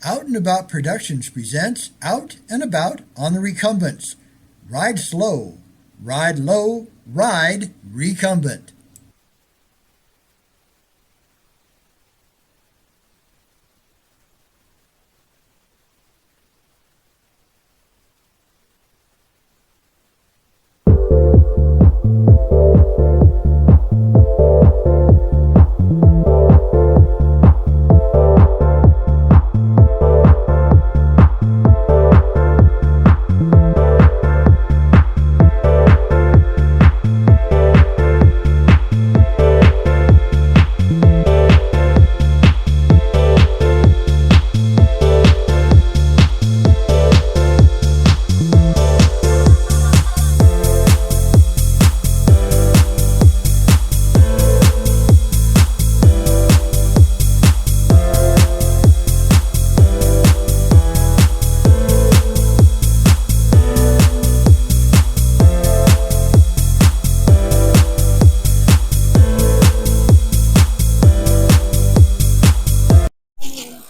Out and About Productions presents Out and About on the Recumbents. Ride slow, ride low, ride recumbent.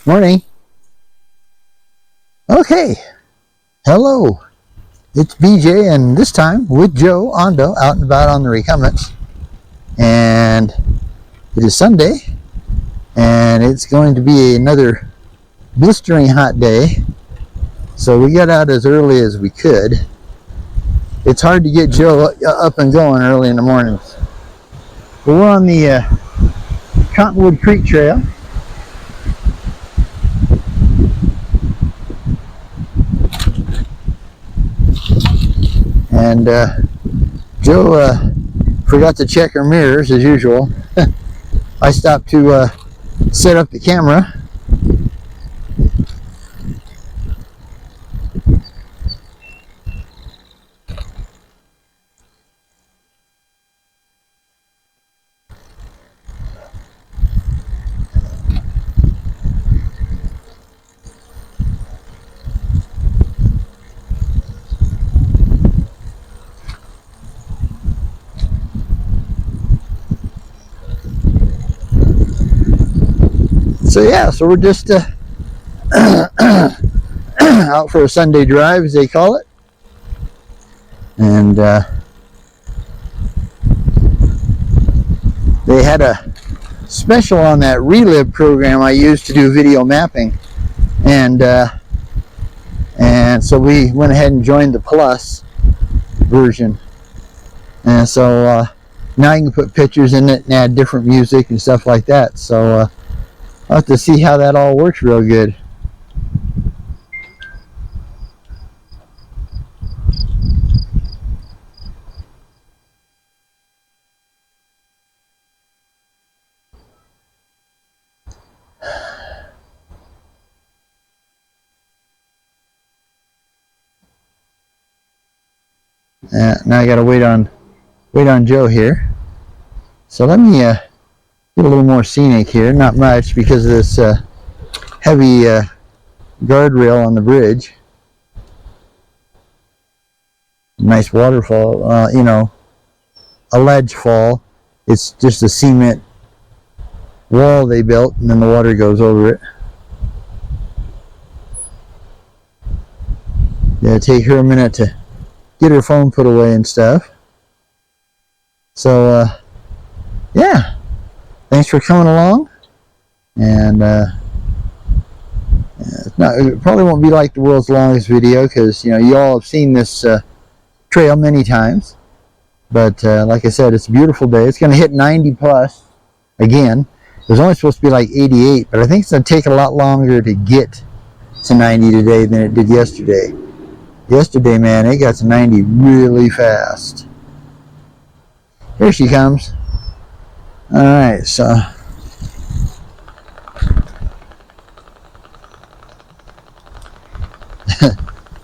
Morning. Okay. Hello. It's BJ, and this time with Joe Ondo out and about on the Recumbents. And it is Sunday, and it's going to be another blistering hot day. So we got out as early as we could. It's hard to get Joe up and going early in the mornings. But we're on the Cottonwood Creek Trail. And Joe forgot to check her mirrors as usual. I stopped to set up the camera. So yeah, so we're just out for a Sunday drive, as they call it. And they had a special on that Relive program I used to do video mapping, and so we went ahead and joined the Plus version. And so now you can put pictures in it and add different music and stuff like that. So I'll have to see how that all works real good. Now I gotta wait on Joe here. So let me get a little more scenic here. Not much because of this heavy guardrail on the bridge. Nice waterfall, you know, a ledge fall. It's just a cement wall they built, and then the water goes over it. Yeah, take her a minute to get her phone put away and stuff. So yeah, thanks for coming along. And it probably won't be like the world's longest video, because you know you all have seen this trail many times. But like I said, it's a beautiful day. It's going to hit 90 plus again. It was only supposed to be like 88, but I think it's going to take a lot longer to get to 90 today than it did yesterday. Yesterday, man, it got to 90 really fast. Here she comes. All right, so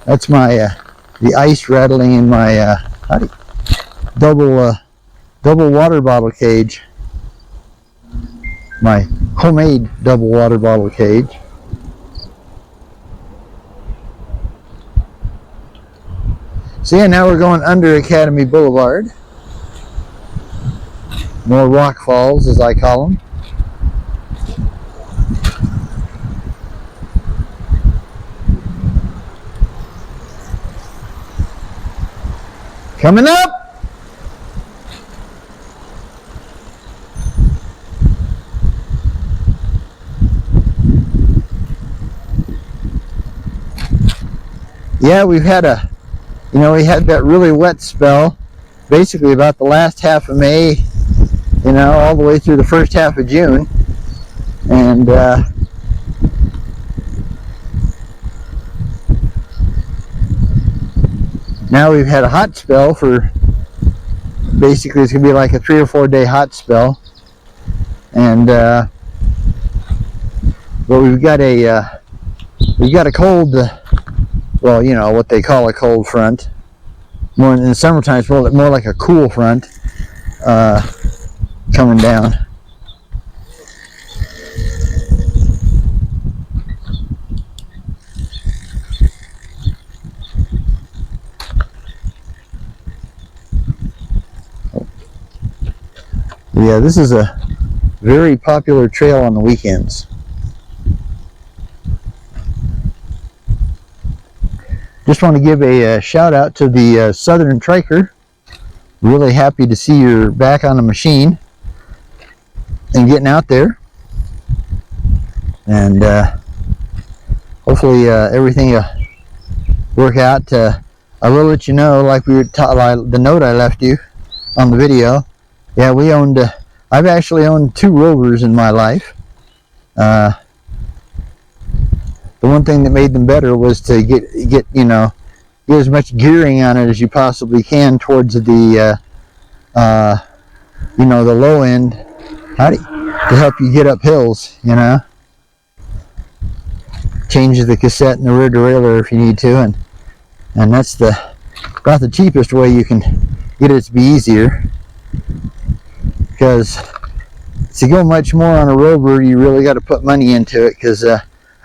that's my the ice rattling in my double water bottle cage. My homemade double water bottle cage. So yeah, now we're going under Academy Boulevard. More rock falls, as I call them. Coming up. Yeah, we had that really wet spell, basically about the last half of May, all the way through the first half of June. And now we've had a hot spell for, basically it's going to be like a 3 or 4 day hot spell. And but we've got a cold, well, what they call a cold front. More in the summertime, it's more like a cool front coming down. Yeah, this is a very popular trail on the weekends. Just want to give a shout out to the Southern Triker. Really happy to see you're back on the machine and getting out there. And hopefully everything will work out. I will let you know, like the note I left you on the video. Yeah, I've actually owned 2 rovers in my life. The one thing that made them better was to get as much gearing on it as you possibly can towards the the low end, to help you get up hills. Change the cassette and the rear derailleur if you need to, and that's about the cheapest way you can get it to be easier. Because to go much more on a rover, you really got to put money into it. Because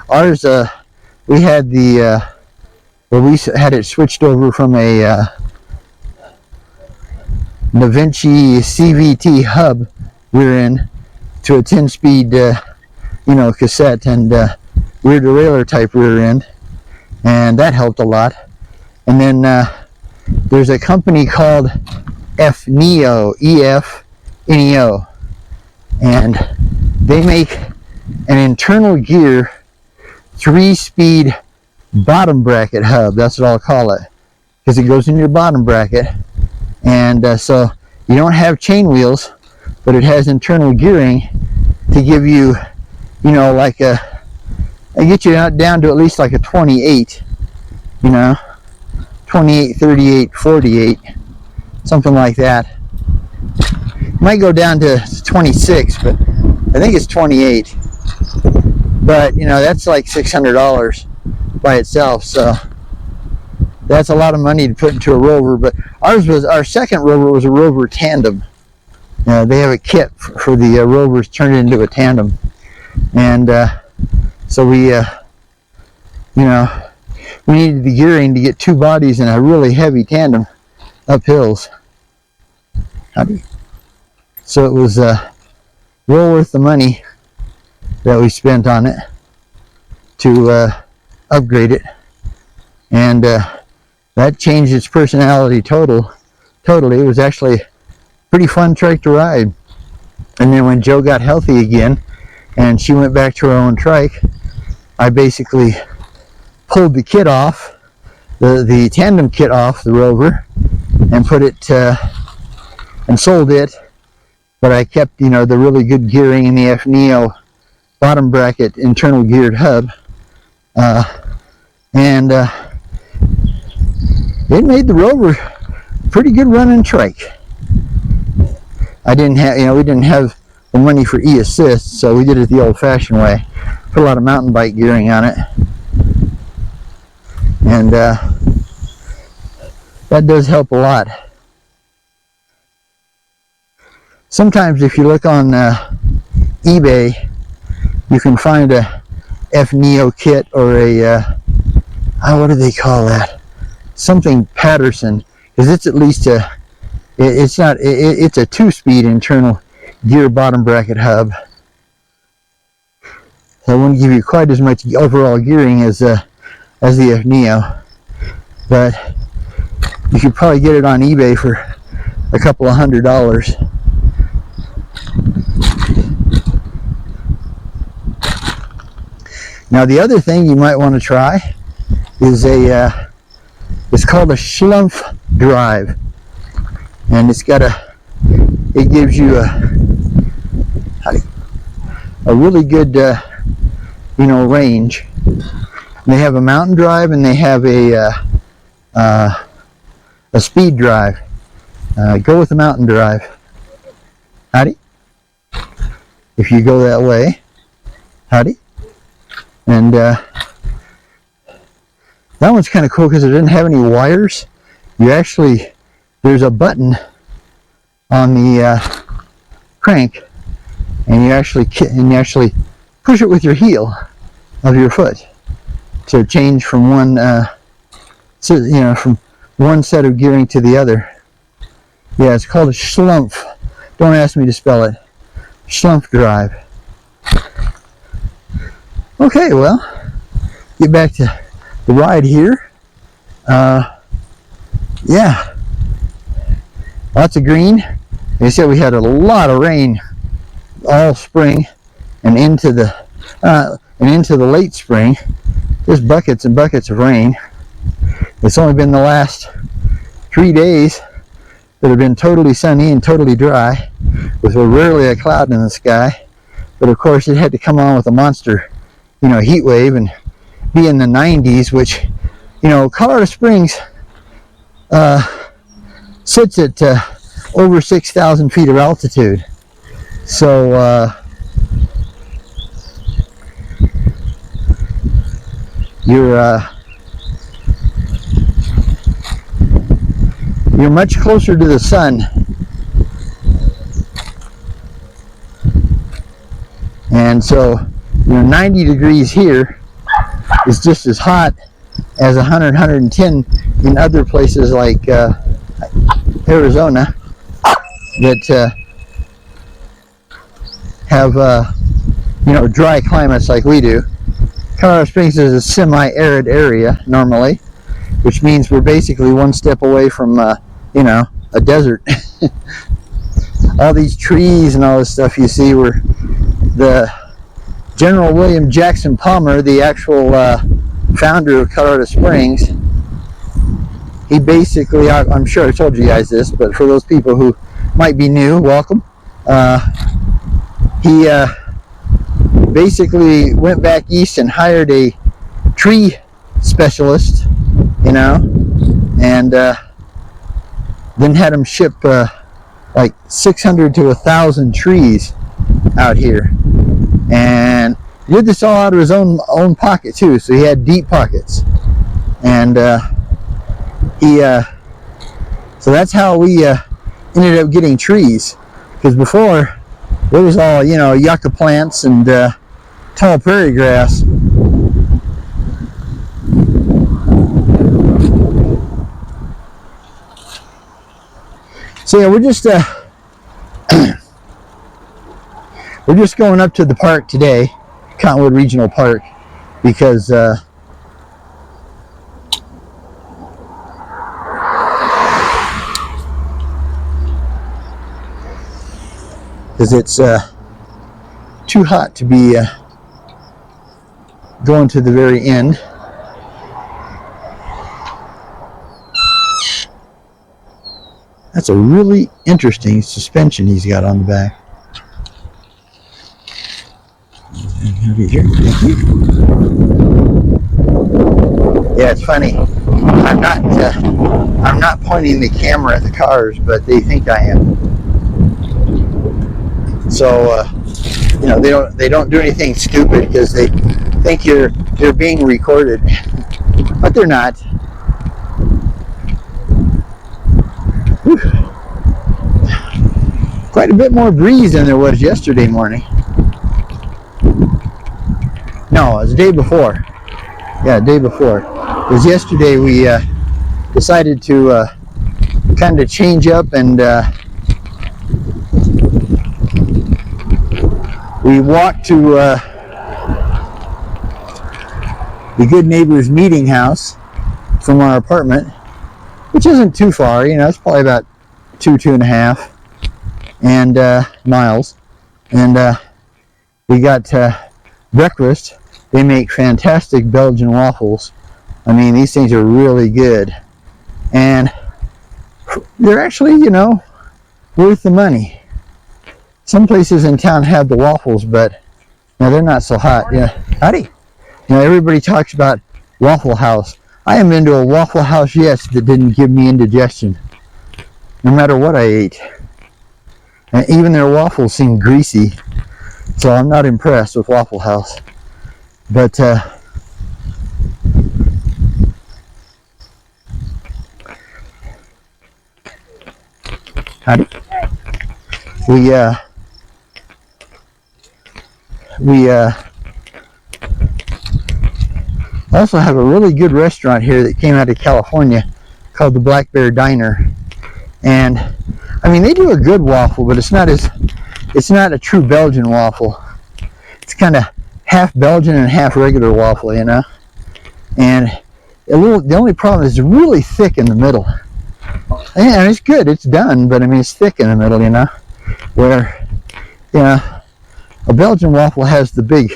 ours, we had we had it switched over from a DaVinci CVT hub rear end to a 10-speed, cassette and rear derailleur type rear end, and that helped a lot. And then there's a company called FNEO, EFNEO, and they make an internal gear 3-speed bottom bracket hub. That's what I'll call it, because it goes in your bottom bracket. And so you don't have chain wheels, but it has internal gearing to give you, like get you down to at least like a 28, 28, 38, 48, something like that. Might go down to 26, but I think it's 28. But that's like $600 by itself, so that's a lot of money to put into a rover. But our second rover was a rover tandem. They have a kit for the rovers turned into a tandem, and so we needed the gearing to get 2 bodies in a really heavy tandem up hills. So it was well worth the money that we spent on it to upgrade it, and that changed its personality totally. It was actually a pretty fun trike to ride. And then when Jo got healthy again and she went back to her own trike, I basically pulled the kit off, the tandem kit off the rover, and put it and sold it. But I kept the really good gearing in the FNEO bottom bracket internal geared hub, and it made the rover a pretty good running trike. We didn't have the money for e-assist, so we did it the old-fashioned way. Put a lot of mountain bike gearing on it, and that does help a lot. Sometimes if you look on eBay, you can find a FNEO kit or a what do they call that? Something Patterson, because it's at least it's a 2-speed internal gear bottom bracket hub. So it wouldn't give you quite as much overall gearing as the FNEO, but You could probably get it on eBay for a couple of $100s. Now the other thing you might want to try is it's called a schlumpf drive, and it gives you a really good range. They have a mountain drive and they have a speed drive. Go with the mountain drive. Howdy. If you go that way, howdy. And that one's kind of cool because it didn't have any wires. There's a button on the crank, and you actually push it with your heel of your foot to change from one from one set of gearing to the other. Yeah, it's called a schlumpf. Don't ask me to spell it. Schlumpf drive. Okay, well, get back to the ride here. Yeah, lots of green. Like I said, we had a lot of rain all spring and into the late spring. There's buckets and buckets of rain. It's only been the last 3 days that have been totally sunny and totally dry, with rarely a cloud in the sky. But of course, it had to come on with a monster, heat wave and be in the 90s, which, Colorado Springs sits at over 6,000 feet of altitude. So you're much closer to the sun. And so 90 degrees here is just as hot as 100, 110 in other places like Arizona that have dry climates like we do. Colorado Springs is a semi-arid area normally, which means we're basically one step away from a desert. All these trees and all this stuff you see were the General William Jackson Palmer, the actual founder of Colorado Springs. He basically, I'm sure I told you guys this, but for those people who might be new, welcome. He basically went back east and hired a tree specialist, and then had him ship like 600 to 1,000 trees out here, and he did this all out of his own pocket too. So he had deep pockets, and so that's how we ended up getting trees. Because before it was all yucca plants and tall prairie grass. So yeah, we're just going up to the park today, Cottonwood Regional Park, because it's too hot to be going to the very end. That's a really interesting suspension he's got on the back. Here. Thank you. Yeah, it's funny. I'm not pointing the camera at the cars, but they think I am. So they don't do anything stupid because they think they're being recorded, but they're not. Whew. Quite a bit more breeze than there was yesterday morning. No, it was the day before. Yeah, the day before. Because yesterday we decided to kind of change up, and we walked to the Good Neighbors Meeting House from our apartment, which isn't too far. You know, it's probably about 2.5 and miles. And we got breakfast. They make fantastic Belgian waffles. I mean, these things are really good, and they're actually, you know, worth the money. Some places in town have the waffles, but no, they're not so hot. Yeah, howdy. You know, everybody talks about Waffle House. I haven't been to a Waffle House yet that didn't give me indigestion, no matter what I ate. And even their waffles seem greasy, so I'm not impressed with Waffle House. But howdy. We also have a really good restaurant here that came out of California called the Black Bear Diner. And I mean, they do a good waffle, but it's not a true Belgian waffle. It's kind of half Belgian and half regular waffle, you know. And the only problem is it's really thick in the middle. And it's good, it's done, but I mean, it's thick in the middle, you know. Where, you know, a Belgian waffle has the big,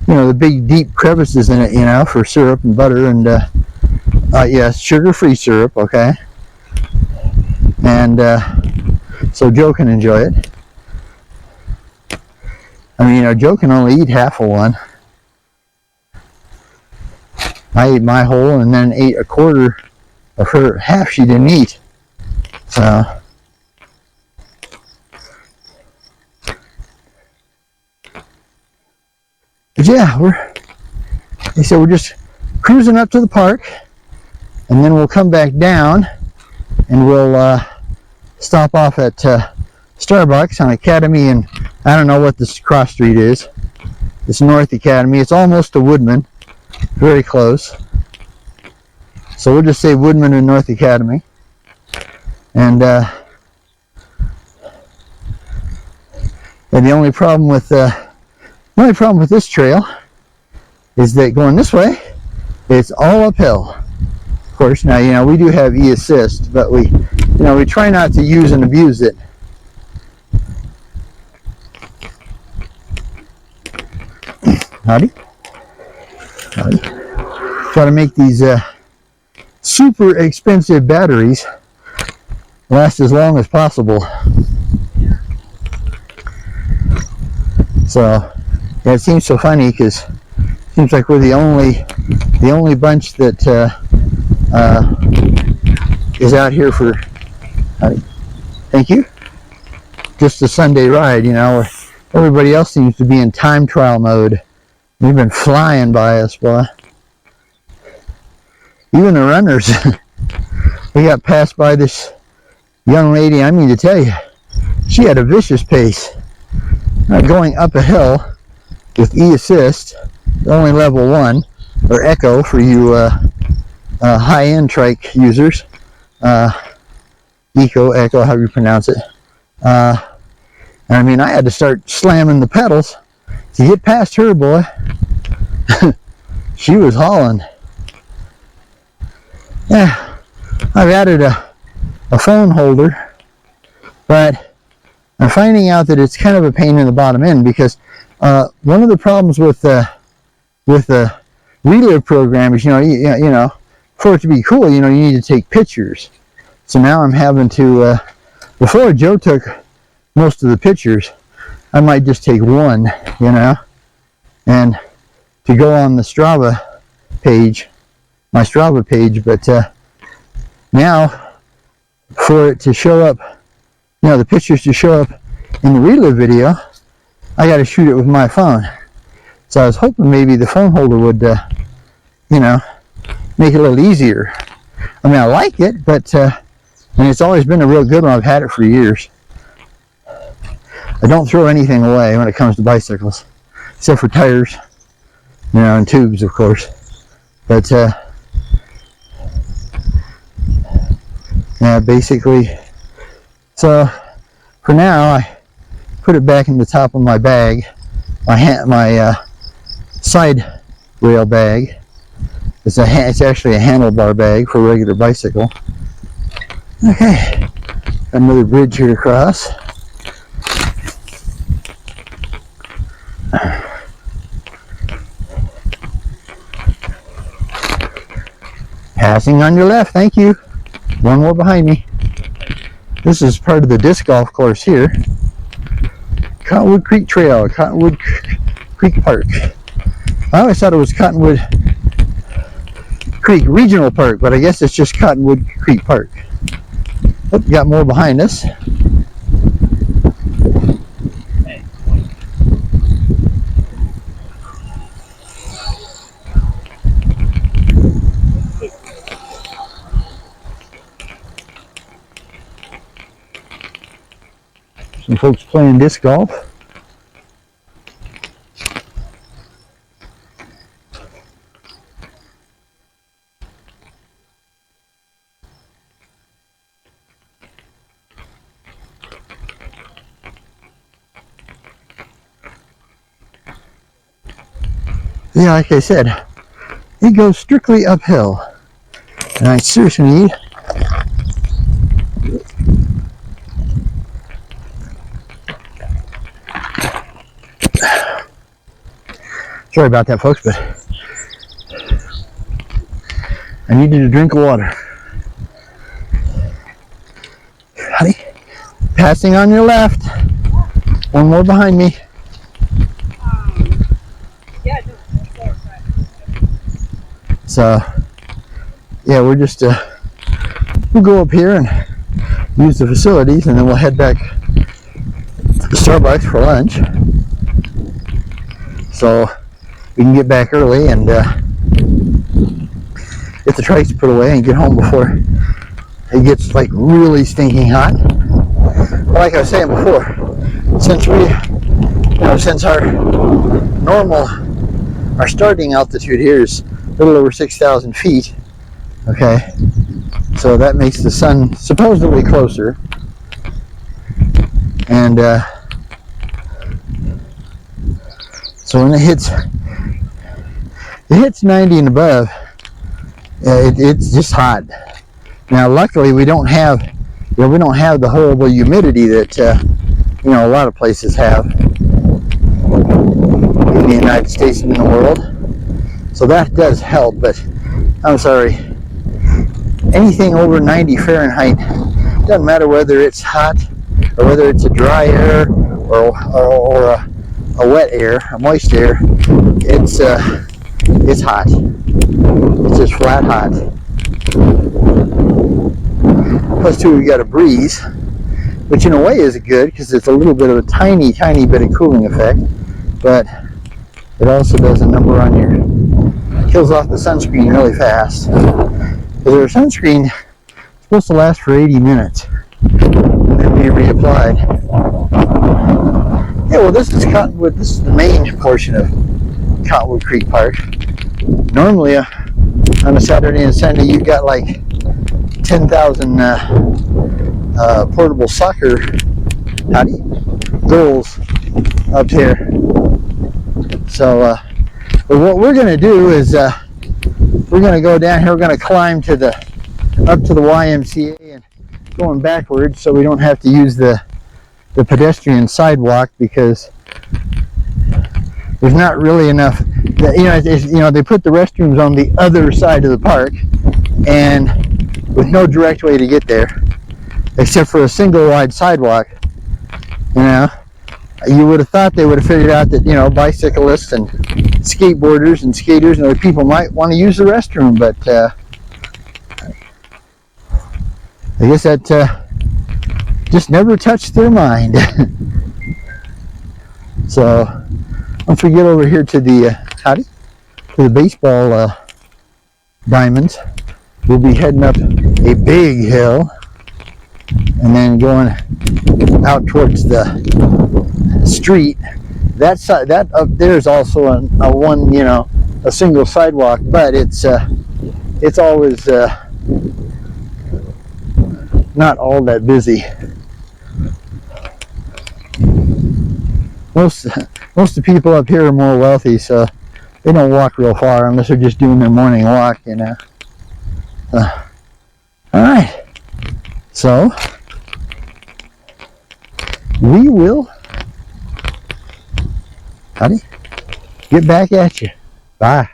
you know, the big deep crevices in it, you know, for syrup and butter and yes, sugar-free syrup, okay. And so Joe can enjoy it. I mean, you know, Joe can only eat half of one. I ate my whole and then ate a quarter of her half she didn't eat. So but yeah, they said we're just cruising up to the park, and then we'll come back down and we'll stop off at Starbucks on Academy, and I don't know what this cross street is. It's North Academy. It's almost to Woodman, very close. So we'll just say Woodman and North Academy. And the only problem with this trail is that going this way, it's all uphill. Of course, now, you know, we do have e-assist, but we try not to use and abuse it. Howdy. Howdy. Try to make these super expensive batteries last as long as possible. So yeah, it seems so funny because it seems like we're the only bunch that is out here for thank you, just a Sunday ride, you know, where everybody else seems to be in time trial mode. They've been flying by us, boy. Even the runners. We got passed by this young lady, I mean to tell you, she had a vicious pace. Going up a hill with e-assist, only level 1, or Echo for you high-end trike users. Echo, however you pronounce it. I mean, I had to start slamming the pedals to get past her, boy. She was hauling. Yeah, I've added a phone holder, but I'm finding out that it's kind of a pain in the bottom end because one of the problems with the Relive program is, you know, for it to be cool, you know, you need to take pictures. So now I'm having to, before Joe took most of the pictures, I might just take one, you know, and to go on the Strava page, my Strava page, but now for it to show up, you know, the pictures to show up in the Relive video, I got to shoot it with my phone. So I was hoping maybe the phone holder would, you know, make it a little easier. I mean, I like it, but and it's always been a real good one. I've had it for years. I don't throw anything away when it comes to bicycles, except for tires, you know, and tubes, of course. But yeah, basically, so for now, I put it back in the top of my bag, my side rail bag. It's actually a handlebar bag for a regular bicycle. Okay, another bridge here to cross. Passing on your left, thank you. One more behind me. This is part of the disc golf course here. Cottonwood Creek Trail, Cottonwood Creek Park. I always thought it was Cottonwood Creek Regional Park, but I guess it's just Cottonwood Creek Park. Oh, got more behind us. Some folks playing disc golf. Yeah, like I said, it goes strictly uphill. And I seriously need sorry about that, folks, but I needed a drink of water. Honey, passing on your left. One more behind me. So, yeah, we're just, we'll go up here and use the facilities, and then we'll head back to the Starbucks for lunch. So, we can get back early and get the trikes put away and get home before it gets like really stinking hot. But like I was saying before, since since our starting altitude here is a little over 6,000 feet, okay, so that makes the sun supposedly closer, and so when it hits 90 and above, it's just hot. Now, luckily, we don't have the horrible humidity that a lot of places have in the United States and in the world. So that does help. But I'm sorry, anything over 90 Fahrenheit, doesn't matter whether it's hot or whether it's a dry air or a wet air, a moist air. It's hot. It's just flat hot. Plus, too, we got a breeze, which in a way is good because it's a little bit of a tiny bit of cooling effect, but it also does a number on kills off the sunscreen really fast. Because our sunscreen is supposed to last for 80 minutes and then be reapplied. Yeah, well, this is Cottonwood. This is the main portion of Cottonwood Creek Park. Normally, on a Saturday and Sunday, you've got like 10,000 portable soccer goals up here. So, but what we're going to do is we're going to go down here. We're going to climb up to the YMCA and going backwards, so we don't have to use the pedestrian sidewalk because there's not really enough. They put the restrooms on the other side of the park, and with no direct way to get there, except for a single wide sidewalk. You would have thought they would have figured out that bicyclists and skateboarders and skaters and other people might want to use the restroom, but I guess that just never touched their mind. So once we get over here to the baseball diamonds, we'll be heading up a big hill and then going out towards the street. That side, that up there is also a single sidewalk, but it's always not all that busy. Most of the people up here are more wealthy, so they don't walk real far unless they're just doing their morning walk, All right, So we will, howdy, get back at you. Bye.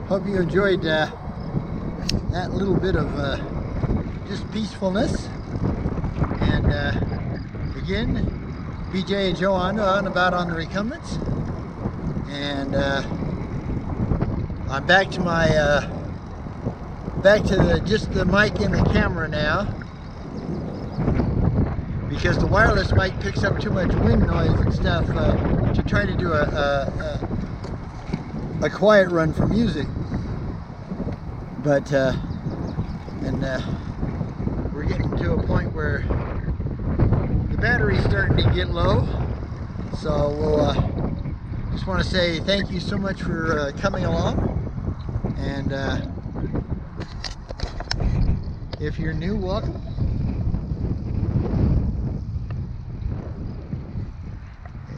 Hope you enjoyed that little bit of just peacefulness. And again, BJ and Joe Hondo out and about on the recumbents. And I'm back to my just the mic and the camera now, because the wireless mic picks up too much wind noise and stuff to try to do a quiet run for music. But we're getting to a point where the battery's starting to get low, so we'll just want to say thank you so much for coming along. And if you're new, welcome.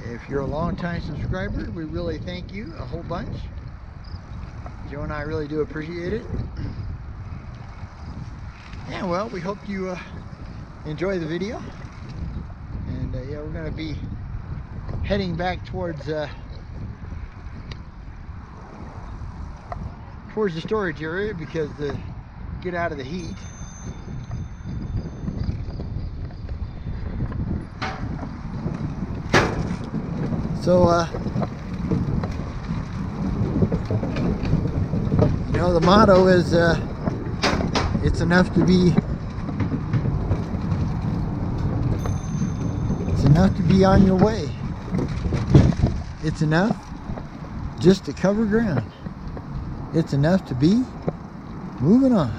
If you're a long-time subscriber, we really thank you a whole bunch. Joe and I really do appreciate it. Yeah, well, we hope you enjoy the video. And yeah, we're going to be heading back towards the storage area, because get out of the heat. So you know, the motto is it's enough to be on your way. It's enough just to cover ground. It's enough to be moving on.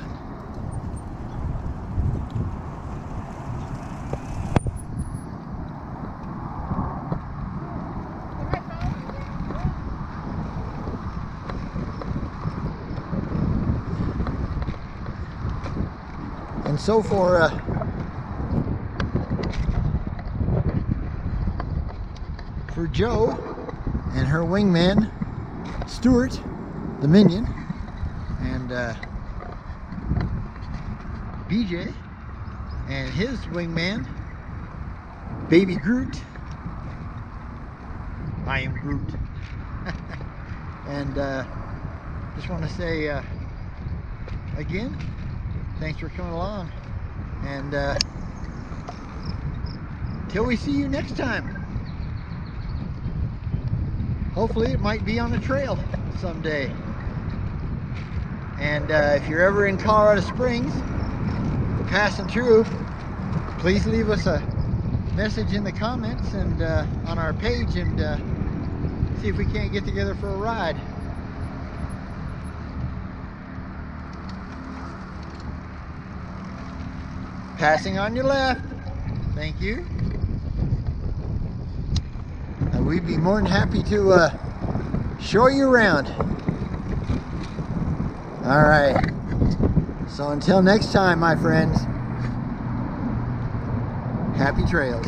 And so for Joe and her wingman Stuart, the minion, and BJ and his wingman Baby Groot. I am Groot. And just want to say again, thanks for coming along, and till we see you next time. Hopefully it might be on the trail someday. And if you're ever in Colorado Springs, passing through, please leave us a message in the comments and on our page, and see if we can't get together for a ride. Passing on your left. Thank you. We'd be more than happy to show you around. All right. So until next time, my friends, happy trails.